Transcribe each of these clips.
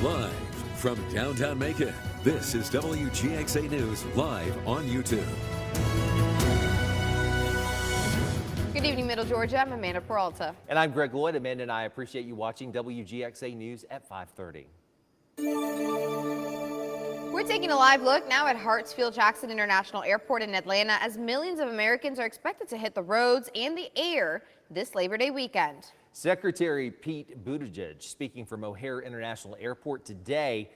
Live from downtown Macon, this is WGXA News live on YouTube. Good evening, Middle Georgia. I'm Amanda Peralta. And I'm Greg Lloyd. Amanda and I appreciate you watching WGXA News at 5:30. We're taking a live look now at Hartsfield-Jackson International Airport in Atlanta as millions of Americans are expected to hit the roads and the air this Labor Day weekend. Secretary Pete Buttigieg speaking from O'Hare International Airport today.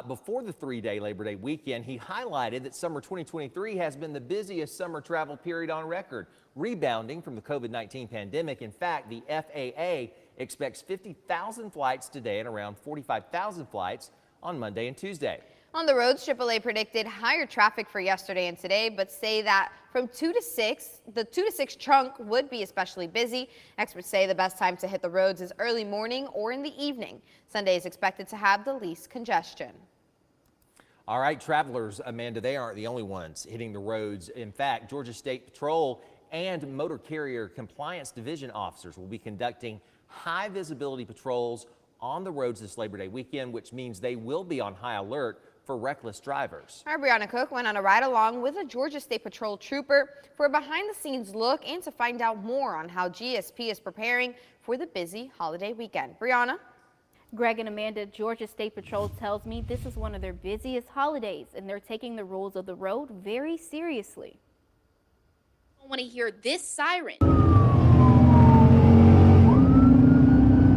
Before the three-day Labor Day weekend, he highlighted that summer 2023 has been the busiest summer travel period on record, rebounding from the COVID-19 pandemic. In fact, the FAA expects 50,000 flights today and around 45,000 flights on Monday and Tuesday. On the roads, AAA predicted higher traffic for yesterday and today, but say that from 2 to 6, the 2 to 6 chunk would be especially busy. Experts say the best time to hit the roads is early morning or in the evening. Sunday is expected to have the least congestion. All right, travelers, Amanda, they aren't the only ones hitting the roads. In fact, Georgia State Patrol and Motor Carrier Compliance Division officers will be conducting high visibility patrols on the roads this Labor Day weekend, which means they will be on high alert for reckless drivers. Our Brianna Cook went on a ride along with a Georgia State Patrol trooper for a behind-the-scenes look and to find out more on how GSP is preparing for the busy holiday weekend. Brianna? Greg and Amanda, Georgia State Patrol tells me this is one of their busiest holidays and they're taking the rules of the road very seriously. I want to hear this siren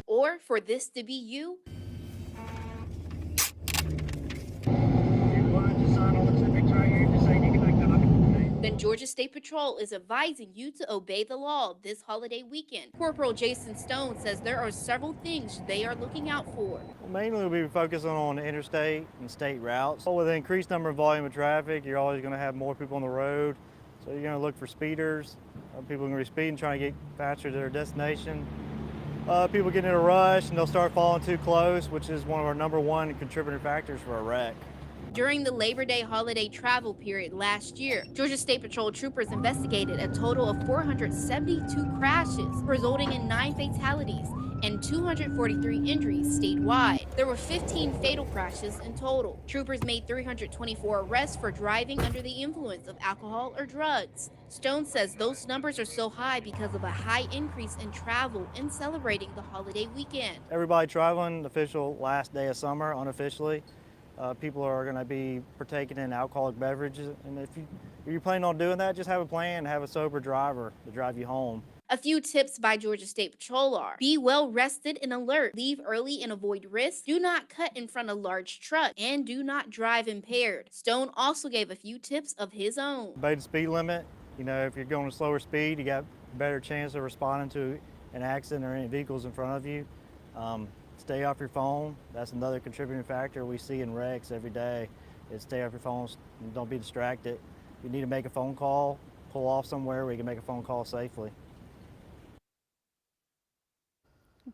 or for this to be you. Then Georgia State Patrol is advising you to obey the law this holiday weekend. Corporal Jason Stone says there are several things they are looking out for. Mainly we'll be focusing on interstate and state routes. With an increased number of volume of traffic, you're always going to have more people on the road. So you're going to look for speeders. People are going to be speeding, trying to get faster to their destination. People get in a rush and they'll start falling too close, which is one of our #1 contributing factors for a wreck. During the Labor Day holiday travel period last year, Georgia State Patrol troopers investigated a total of 472 crashes, resulting in 9 fatalities and 243 injuries statewide. There were 15 fatal crashes in total. Troopers made 324 arrests for driving under the influence of alcohol or drugs. Stone says those numbers are so high because of a high increase in travel and celebrating the holiday weekend. Everybody traveling, official last day of summer, unofficially. People are going to be partaking in alcoholic beverages, and if you're planning on doing that, just have a plan, have a sober driver to drive you home. A few tips by Georgia State Patrol are: be well rested and alert, leave early and avoid risks, do not cut in front of large trucks, and do not drive impaired. Stone also gave a few tips of his own. Obey the speed limit. You know, if you're going a slower speed, you got a better chance of responding to an accident or any vehicles in front of you. Stay off your phone. That's another contributing factor we see in wrecks every day, is stay off your phones and don't be distracted. If you need to make a phone call, pull off somewhere where you can make a phone call safely.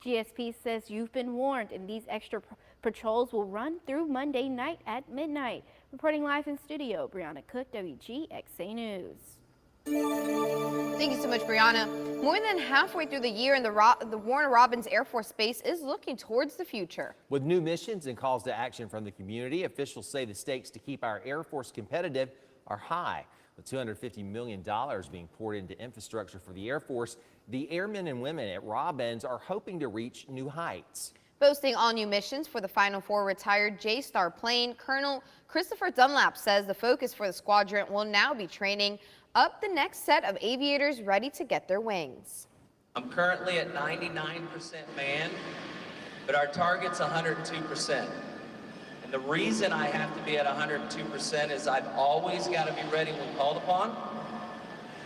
GSP says you've been warned and these extra patrols will run through Monday night at midnight. Reporting live in studio, Brianna Cook, WGXA News. Thank you so much, Brianna. More than halfway through the year, and the Warner Robins Air Force Base is looking towards the future. With new missions and calls to action from the community, officials say the stakes to keep our Air Force competitive are high. With $250 million being poured into infrastructure for the Air Force, the airmen and women at Robins are hoping to reach new heights. Boasting all new missions for the Final 4 retired J-Star plane, Colonel Christopher Dunlap says the focus for the squadron will now be training up the next set of aviators ready to get their wings. I'm currently at 99% manned, but our target's 102%. And the reason I have to be at 102% is I've always got to be ready when called upon.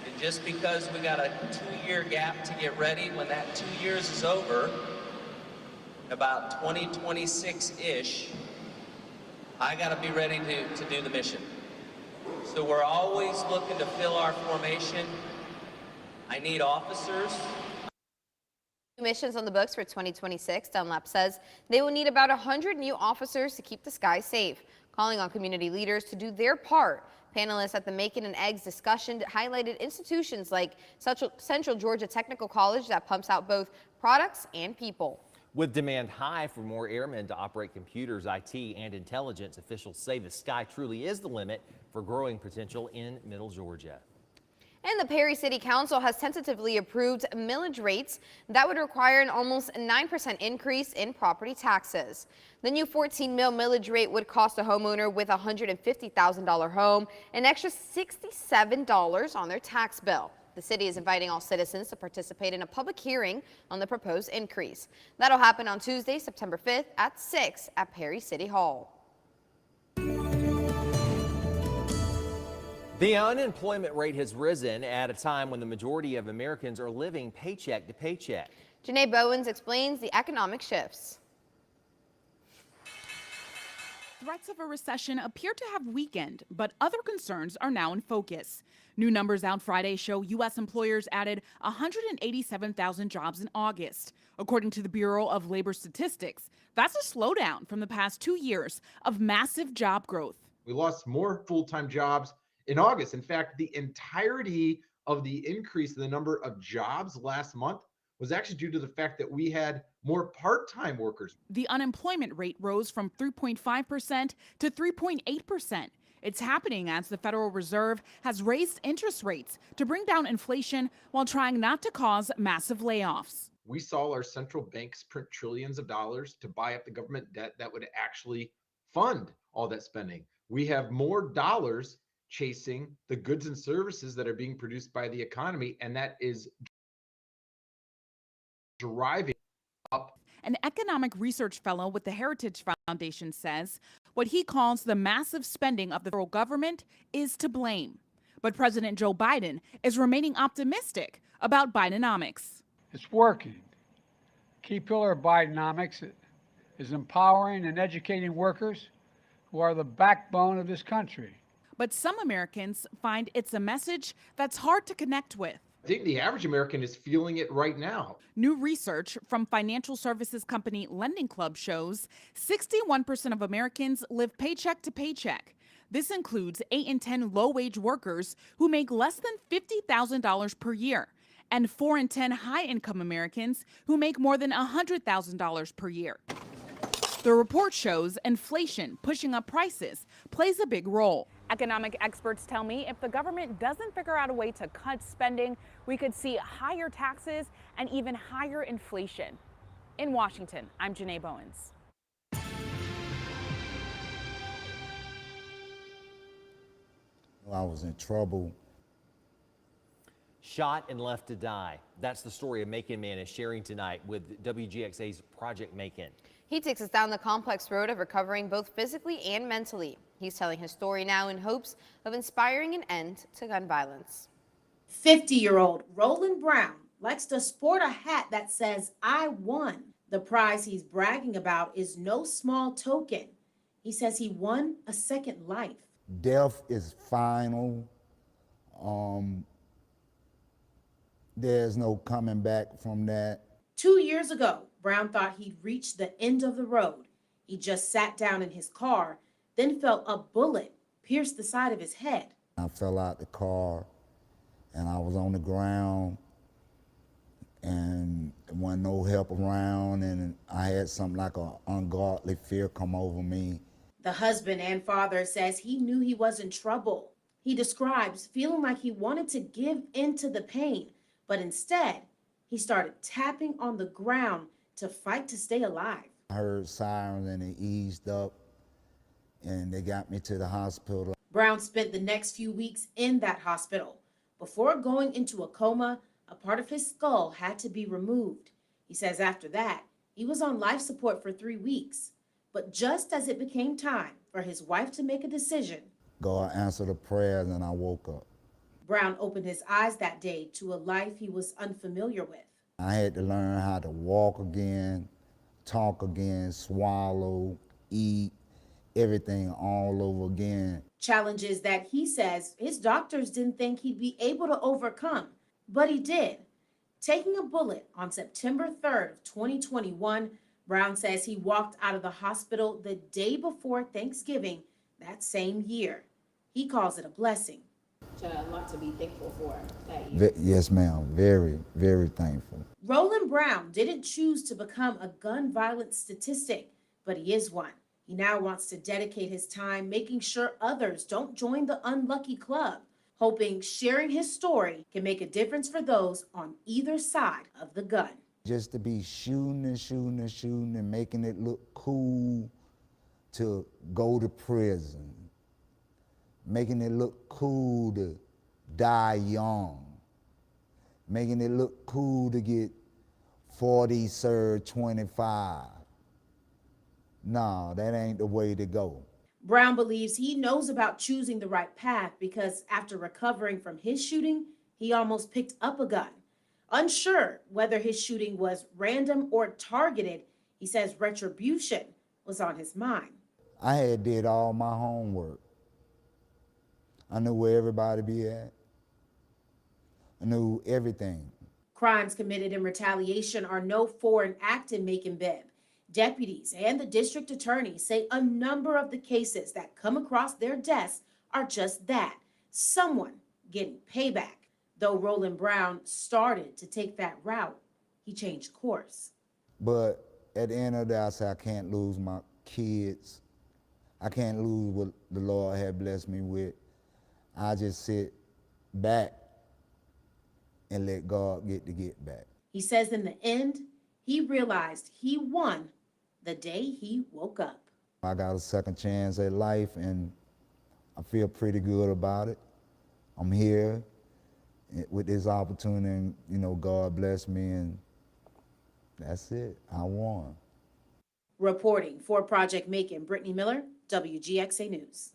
And just because we got a 2-year gap to get ready, when that 2 years is over, about 2026-ish, I got to be ready to do the mission. So we're always looking to fill our formation. I need officers. Missions on the books for 2026, Dunlap says they will need about 100 new officers to keep the sky safe, calling on community leaders to do their part. Panelists at the Macon and Eggs discussion highlighted institutions like Central Georgia Technical College that pumps out both products and people. With demand high for more airmen to operate computers, IT, and intelligence, officials say the sky truly is the limit for growing potential in Middle Georgia. And the Perry City Council has tentatively approved millage rates that would require an almost 9% increase in property taxes. The new 14 mil millage rate would cost a homeowner with a $150,000 home an extra $67 on their tax bill. The city is inviting all citizens to participate in a public hearing on the proposed increase. That'll happen on Tuesday, September 5th at 6 at Perry City Hall. The unemployment rate has risen at a time when the majority of Americans are living paycheck to paycheck. Janae Bowens explains the economic shifts. Threats of a recession appear to have weakened, but other concerns are now in focus. New numbers out Friday show U.S. employers added 187,000 jobs in August. According to the Bureau of Labor Statistics, that's a slowdown from the past 2 years of massive job growth. We lost more full-time jobs in August. In fact, the entirety of the increase in the number of jobs last month was actually due to the fact that we had more part-time workers. The unemployment rate rose from 3.5% to 3.8%. It's happening as the Federal Reserve has raised interest rates to bring down inflation while trying not to cause massive layoffs. We saw our central banks print trillions of dollars to buy up the government debt that would actually fund all that spending. We have more dollars chasing the goods and services that are being produced by the economy, and that is driving up. An economic research fellow with the Heritage Foundation says what he calls the massive spending of the federal government is to blame. But President Joe Biden is remaining optimistic about Bidenomics. It's working. Key pillar of Bidenomics is empowering and educating workers who are the backbone of this country. But some Americans find it's a message that's hard to connect with. I think the average American is feeling it right now. New research from financial services company Lending Club shows 61% of Americans live paycheck to paycheck. This includes 8 in 10 low-wage workers who make less than $50,000 per year, and 4 in 10 high-income Americans who make more than $100,000 per year. The report shows inflation pushing up prices plays a big role. Economic experts tell me if the government doesn't figure out a way to cut spending, we could see higher taxes and even higher inflation. In Washington, I'm Janae Bowens. I was in trouble. Shot and left to die. That's the story of Macon Man is sharing tonight with WGXA's Project Macon. He takes us down the complex road of recovering both physically and mentally. He's telling his story now in hopes of inspiring an end to gun violence. 50-year-old Roland Brown likes to sport a hat that says, "I won." The prize he's bragging about is no small token. He says he won a second life. Death is final. There's no coming back from that. 2 years ago, Brown thought he'd reached the end of the road. He just sat down in his car, then felt a bullet pierce the side of his head. I fell out the car and I was on the ground and there wasn't no help around, and I had something like an ungodly fear come over me. The husband and father says he knew he was in trouble. He describes feeling like he wanted to give in to the pain, but instead, he started tapping on the ground to fight to stay alive. I heard sirens and it eased up and they got me to the hospital. Brown spent the next few weeks in that hospital. Before going into a coma, a part of his skull had to be removed. He says after that, he was on life support for 3 weeks. But just as it became time for his wife to make a decision, God answered the prayers and I woke up. Brown opened his eyes that day to a life he was unfamiliar with. I had to learn how to walk again, talk again, swallow, eat, everything all over again. Challenges that he says his doctors didn't think he'd be able to overcome, but he did. Taking a bullet on September 3rd of 2021, Brown says he walked out of the hospital the day before Thanksgiving that same year. He calls it a blessing. A lot to be thankful for that year. Yes, ma'am. Very, very thankful. Roland Brown didn't choose to become a gun violence statistic, but he is one. He now wants to dedicate his time making sure others don't join the unlucky club, hoping sharing his story can make a difference for those on either side of the gun. Just to be shooting and shooting and shooting and making it look cool to go to prison, making it look cool to die young, making it look cool to get 40, served 25. No, that ain't the way to go. Brown believes he knows about choosing the right path because after recovering from his shooting, he almost picked up a gun. Unsure whether his shooting was random or targeted, he says retribution was on his mind. I had did all my homework. I knew where everybody be at. I knew everything. Crimes committed in retaliation are no foreign act in Macon-Bibb. Deputies and the district attorney say a number of the cases that come across their desks are just that, someone getting payback. Though Roland Brown started to take that route, he changed course. But at the end of the day, I said, I can't lose my kids. I can't lose what the Lord had blessed me with. I just sit back and let God get back. He says in the end, he realized he won the day he woke up. I got a second chance at life and I feel pretty good about it. I'm here with this opportunity and, you know, God bless me and that's it, I won. Reporting for Project Macon, Brittany Miller, WGXA News.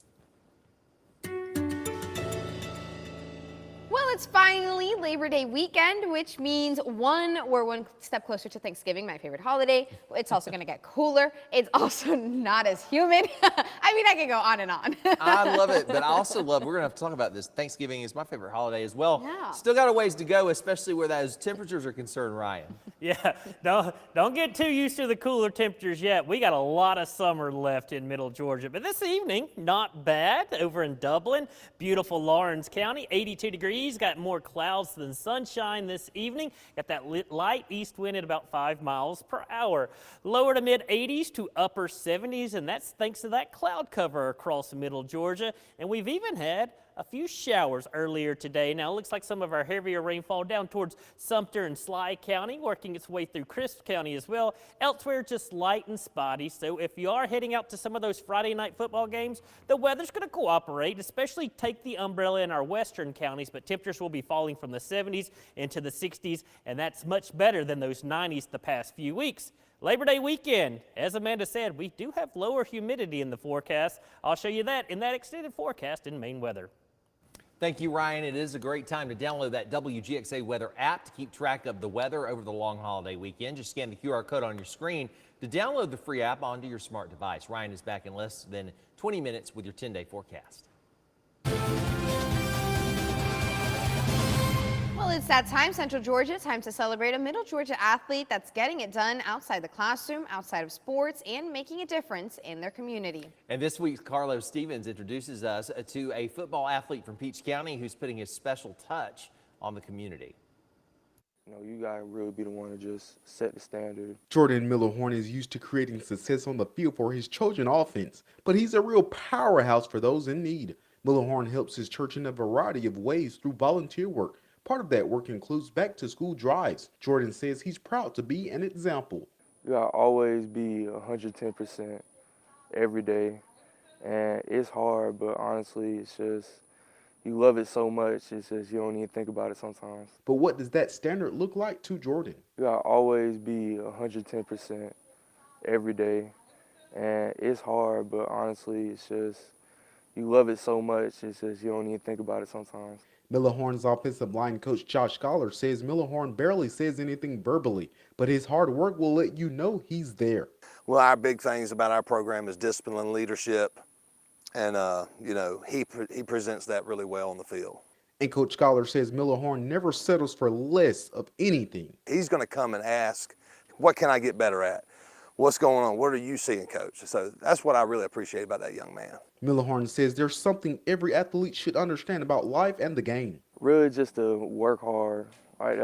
Well, it's finally Labor Day weekend, which means we're one step closer to Thanksgiving, my favorite holiday. It's also going to get cooler. It's also not as humid. I mean, I could go on and on. I love it, but I also love, we're going to have to talk about this. Thanksgiving is my favorite holiday as well. Yeah. Still got a ways to go, especially where those temperatures are concerned, Ryan. Yeah, don't get too used to the cooler temperatures yet. We got a lot of summer left in middle Georgia, but this evening, not bad over in Dublin. Beautiful Lawrence County, 82 degrees. Got more clouds than sunshine this evening. Got that light east wind at about 5 miles per hour. Lower to mid 80s to upper 70s, and that's thanks to that cloud cover across middle Georgia. And we've even had a few showers earlier today. Now it looks like some of our heavier rainfall down towards Sumter and Sly County, working its way through Crisp County as well. Elsewhere, just light and spotty. So if you are heading out to some of those Friday night football games, the weather's going to cooperate, especially take the umbrella in our western counties, but temperatures will be falling from the 70s into the 60s, and that's much better than those 90s the past few weeks. Labor Day weekend, as Amanda said, we do have lower humidity in the forecast. I'll show you that in that extended forecast in Maine weather. Thank you, Ryan. It is a great time to download that WGXA weather app to keep track of the weather over the long holiday weekend. Just scan the QR code on your screen to download the free app onto your smart device. Ryan is back in less than 20 minutes with your 10-day forecast. Well, it's that time, Central Georgia. Time to celebrate a Middle Georgia athlete that's getting it done outside the classroom, outside of sports, and making a difference in their community. And this week's Carlos Stevens introduces us to a football athlete from Peach County who's putting his special touch on the community. You know, you gotta really be the one to just set the standard. Jordan Millerhorn is used to creating success on the field for his Trojan offense, but he's a real powerhouse for those in need. Millerhorn helps his church in a variety of ways through volunteer work. Part of that work includes back-to-school drives. Jordan says he's proud to be an example. You gotta always be 110% every day, and it's hard, but honestly, it's just, you love it so much, it's just you don't even think about it sometimes. But what does that standard look like to Jordan? You gotta always be 110% every day, and it's hard, but honestly, it's just, you love it so much, it's just you don't even think about it sometimes. Millerhorn's offensive line coach Josh Scholar says Millerhorn barely says anything verbally, but his hard work will let you know he's there. Well, our big things about our program is discipline and leadership, and you know, he presents that really well on the field. And Coach Scholar says Millerhorn never settles for less of anything. He's going to come and ask, what can I get better at? What's going on? What are you seeing, Coach? So that's what I really appreciate about that young man. Millerhorn says there's something every athlete should understand about life and the game. Really just to work hard. Like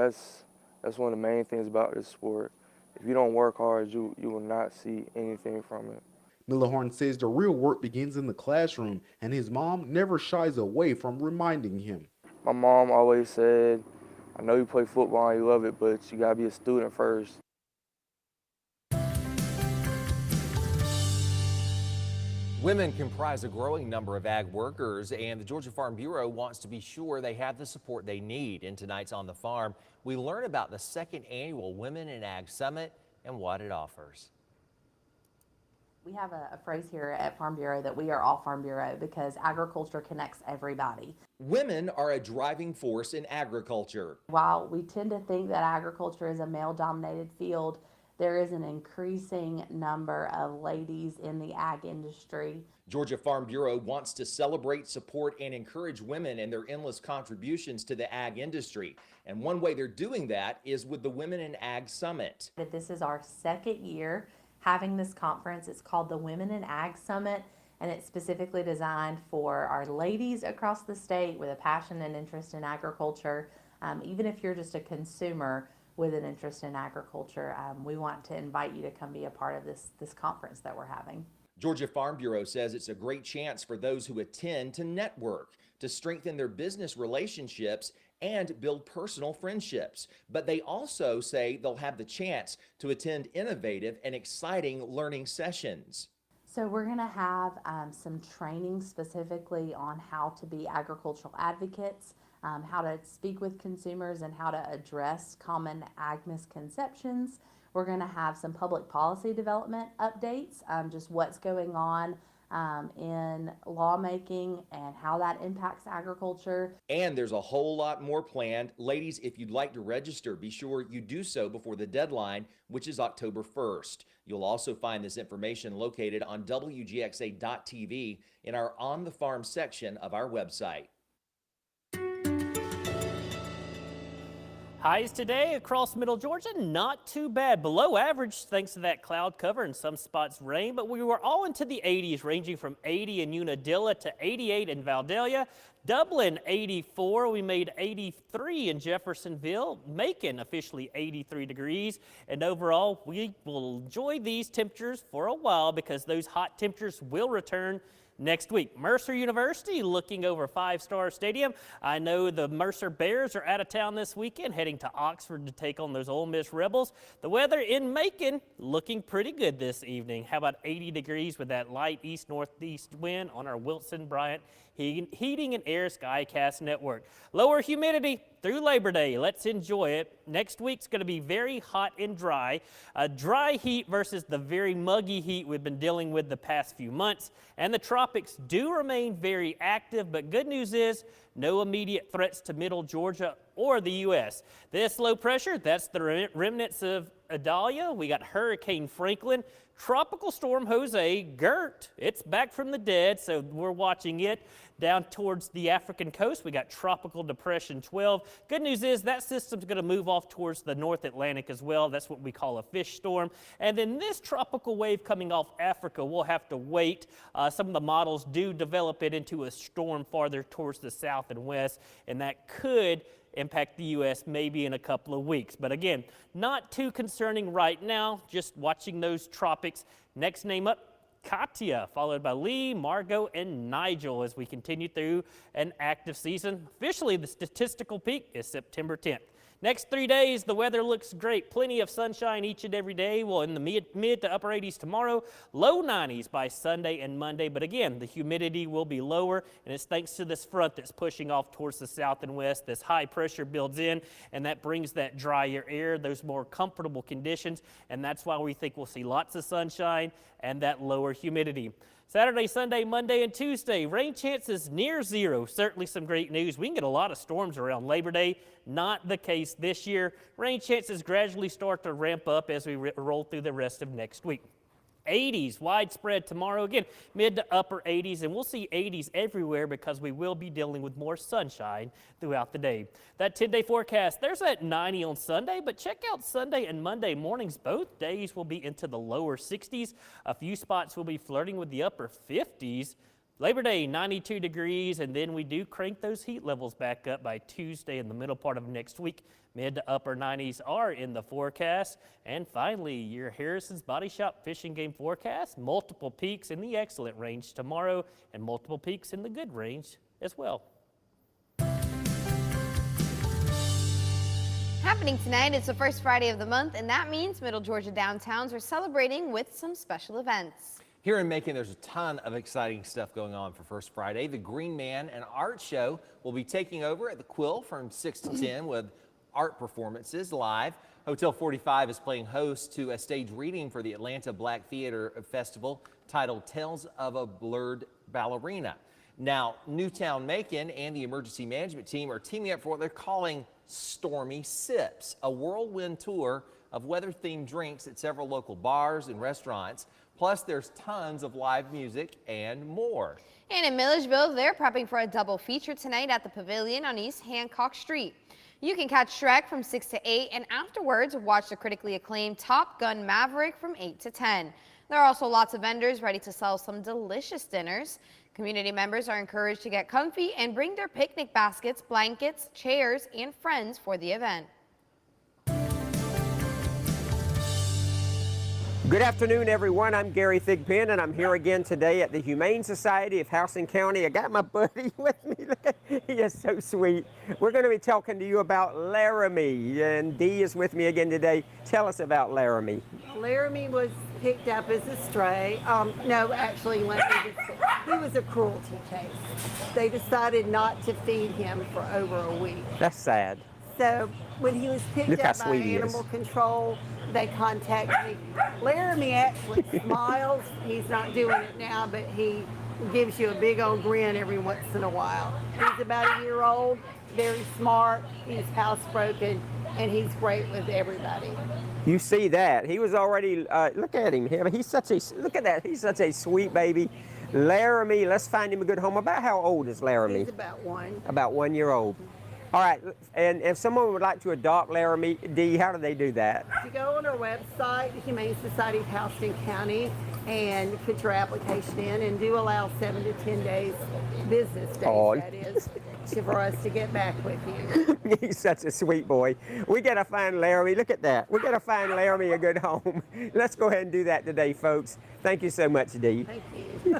That's one of the main things about this sport. If you don't work hard, you will not see anything from it. Millihorn says the real work begins in the classroom, and his mom never shies away from reminding him. My mom always said, I know you play football and you love it, but you gotta be a student first. Women comprise a growing number of ag workers, and the Georgia Farm Bureau wants to be sure they have the support they need. In tonight's On the Farm, we learn about the second annual Women in Ag Summit and what it offers. We have a phrase here at Farm Bureau that we are all Farm Bureau because agriculture connects everybody. Women are a driving force in agriculture. While we tend to think that agriculture is a male-dominated field, there is an increasing number of ladies in the ag industry. Georgia Farm Bureau wants to celebrate, support, and encourage women and their endless contributions to the ag industry. And one way they're doing that is with the Women in Ag Summit. This is our second year having this conference. It's called the Women in Ag Summit, and it's specifically designed for our ladies across the state with a passion and interest in agriculture. Even if you're just a consumer with an interest in agriculture, we want to invite you to come be a part of this conference that we're having. Georgia Farm Bureau says it's a great chance for those who attend to network, to strengthen their business relationships, and build personal friendships. But they also say they'll have the chance to attend innovative and exciting learning sessions. So we're going to have some training specifically on how to be agricultural advocates, how to speak with consumers, and how to address common ag misconceptions. We're going to have some public policy development updates, just what's going on in lawmaking and how that impacts agriculture. And there's a whole lot more planned. Ladies, if you'd like to register, be sure you do so before the deadline, which is October 1st. You'll also find this information located on WGXA.tv in our On the Farm section of our website. Highs today across middle Georgia, not too bad. Below average thanks to that cloud cover and some spots rain, but we were all into the 80s, ranging from 80 in Unadilla to 88 in Vandalia. Dublin 84, we made 83 in Jeffersonville, Macon officially 83 degrees. And overall, we will enjoy these temperatures for a while because those hot temperatures will return next week. Mercer University looking over Five-Star Stadium. I know the Mercer Bears are out of town this weekend, heading to Oxford to take on those Ole Miss Rebels. The weather in Macon looking pretty good this evening. How about 80 degrees with that light east-northeast wind on our Wilson Bryant Heating and Air Skycast Network. Lower humidity through Labor Day. Let's enjoy it. Next week's going to be very hot and dry. Dry heat versus the very muggy heat we've been dealing with the past few months. And the tropics do remain very active, but good news is no immediate threats to middle Georgia or the U.S. This low pressure, that's the remnants of Idalia. We got Hurricane Franklin. Tropical Storm Jose, Gert, it's back from the dead, so we're watching it. Down towards the African coast, we got Tropical Depression 12. Good news is that system's going to move off towards the North Atlantic as well. That's what we call a fish storm. And then this tropical wave coming off Africa, we'll have to wait. Some of the models do develop it into a storm farther towards the south and west, and that could impact the U.S. maybe in a couple of weeks. But again, not too concerning right now, just watching those tropics. Next name up, Katia, followed by Lee, Margot, and Nigel as we continue through an active season. Officially, the statistical peak is September 10th. Next 3 days, the weather looks great. Plenty of sunshine each and every day. Well, in the mid to upper 80s tomorrow, low 90s by Sunday and Monday. But again, the humidity will be lower, and it's thanks to this front that's pushing off towards the south and west. This high pressure builds in, and that brings that drier air, those more comfortable conditions, and that's why we think we'll see lots of sunshine and that lower humidity. Saturday, Sunday, Monday, and Tuesday, rain chances near zero. Certainly some great news. We can get a lot of storms around Labor Day. Not the case this year. Rain chances gradually start to ramp up as we roll through the rest of next week. 80s widespread tomorrow. Again, mid to upper 80s, and we'll see 80s everywhere because we will be dealing with more sunshine throughout the day. That 10-day forecast, there's that 90 on Sunday, but check out Sunday and Monday mornings. Both days will be into the lower 60s. A few spots will be flirting with the upper 50s. Labor Day, 92 degrees, and then we do crank those heat levels back up by Tuesday in the middle part of next week. Mid to upper 90s are in the forecast. And finally, your Harrison's Body Shop fishing game forecast. Multiple peaks in the excellent range tomorrow and multiple peaks in the good range as well. Happening tonight, it's the first Friday of the month, and that means Middle Georgia downtowns are celebrating with some special events. Here in Macon, there's a ton of exciting stuff going on for First Friday. The Green Man and Art Show will be taking over at the Quill from 6 to 10 with art performances live. Hotel 45 is playing host to a stage reading for the Atlanta Black Theater Festival titled Tales of a Blurred Ballerina. Now, Newtown Macon and the emergency management team are teaming up for what they're calling Stormy Sips, a whirlwind tour of weather-themed drinks at several local bars and restaurants. Plus, there's tons of live music and more. And in Milledgeville, they're prepping for a double feature tonight at the Pavilion on East Hancock Street. You can catch Shrek from 6 to 8, and afterwards, watch the critically acclaimed Top Gun Maverick from 8 to 10. There are also lots of vendors ready to sell some delicious dinners. Community members are encouraged to get comfy and bring their picnic baskets, blankets, chairs, and friends for the event. Good afternoon, everyone. I'm Gary Thigpen, and I'm here again today at the Humane Society of Houston County. I got my buddy with me. He is so sweet. We're going to be talking to you about Laramie, and Dee is with me again today. Tell us about Laramie. Laramie was picked up as a stray. No, actually, he was a cruelty case. They decided not to feed him for over a week. That's sad. So when he was picked up by animal control, they contacted me. Laramie actually smiles. He's not doing it now, but he gives you a big old grin every once in a while. He's about a year old, very smart, he's housebroken, and he's great with everybody. You see that. He was already, look at him. He's such a, look at that. He's such a sweet baby. Laramie, let's find him a good home. About how old is Laramie? He's about 1. About 1 year old. All right, and if someone would like to adopt Laramie, Dee, how do they do that? You go on our website, the Humane Society of Houston County, and put your application in, and do allow 7 to 10 days, business days, that is, for us to get back with you. He's such a sweet boy. We got to find Laramie. Look at that. We got to find Laramie a good home. Let's go ahead and do that today, folks. Thank you so much, Dee. Thank you.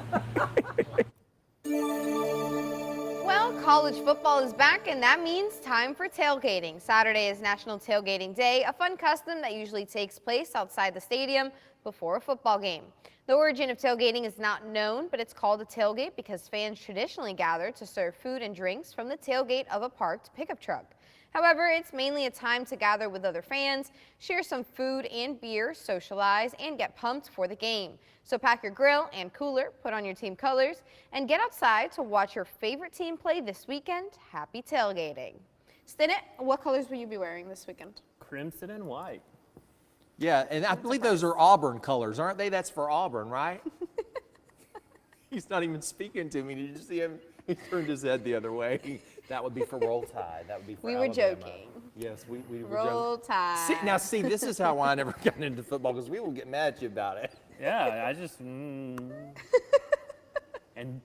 Well, college football is back, and that means time for tailgating. Saturday is National Tailgating Day, a fun custom that usually takes place outside the stadium before a football game. The origin of tailgating is not known, but it's called a tailgate because fans traditionally gather to serve food and drinks from the tailgate of a parked pickup truck. However, it's mainly a time to gather with other fans, share some food and beer, socialize, and get pumped for the game. So pack your grill and cooler, put on your team colors, and get outside to watch your favorite team play this weekend. Happy tailgating. Stinnett, what colors will you be wearing this weekend? Crimson and white. Yeah, and I believe those are Auburn colors, aren't they? That's for Auburn, right? He's not even speaking to me. Did you see him? He turned his head the other way. That would be for Roll Tide. That would be for We Alabama. were joking. Yes, we were joking. Roll Tide. See, this is how I never got into football, because we will get mad at you about it. Yeah, I just, And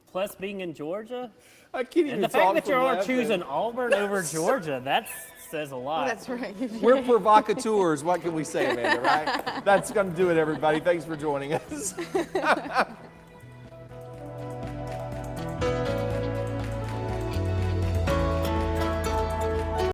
plus being in Georgia. I can't even And the fact that you're laughing. choosing Auburn over Georgia, that says a lot. That's right. We're provocateurs. What can we say, Amanda, right? That's going to do it, everybody. Thanks for joining us.